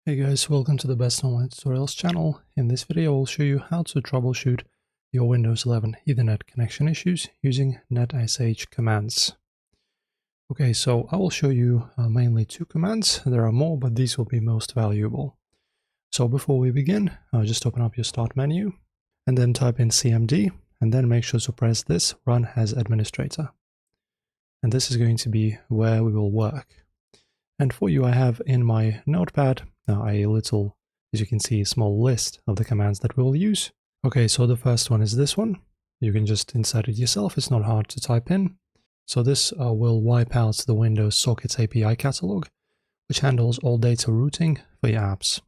Hey guys, welcome to the Best Online Tutorials channel. In this video I will show you how to troubleshoot your Windows 11 Ethernet connection issues using netsh commands. Okay, so I will show you mainly two commands. There are more, but these will be most valuable. So before we begin, just open up your start menu and then type in cmd and then make sure to press this run as administrator. And this is going to be where we will work. And for you, I have in my notepad a little, as you can see, a small list of the commands that we will use. Okay, so the first one is this one. You can just insert it yourself. It's not hard to type in. So this will wipe out the Windows Sockets API catalog, which handles all data routing for your apps.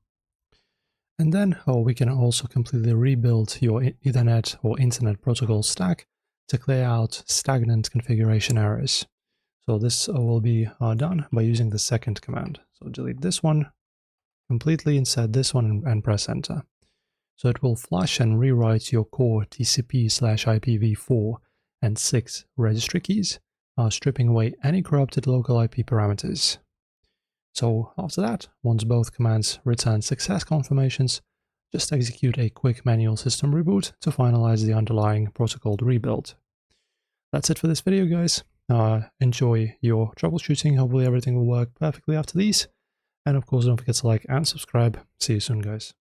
And then we can also completely rebuild your Ethernet or Internet Protocol stack to clear out stagnant configuration errors. So this will be done by using the second command. So delete this one, completely insert this one and press enter. So it will flush and rewrite your core TCP/IPv4 and 6 registry keys, stripping away any corrupted local IP parameters. So after that, once both commands return success confirmations, just execute a quick manual system reboot to finalize the underlying protocol rebuild. That's it for this video, guys. Enjoy your troubleshooting. Hopefully everything will work perfectly after these. And of course, don't forget to like and subscribe. See you soon, guys.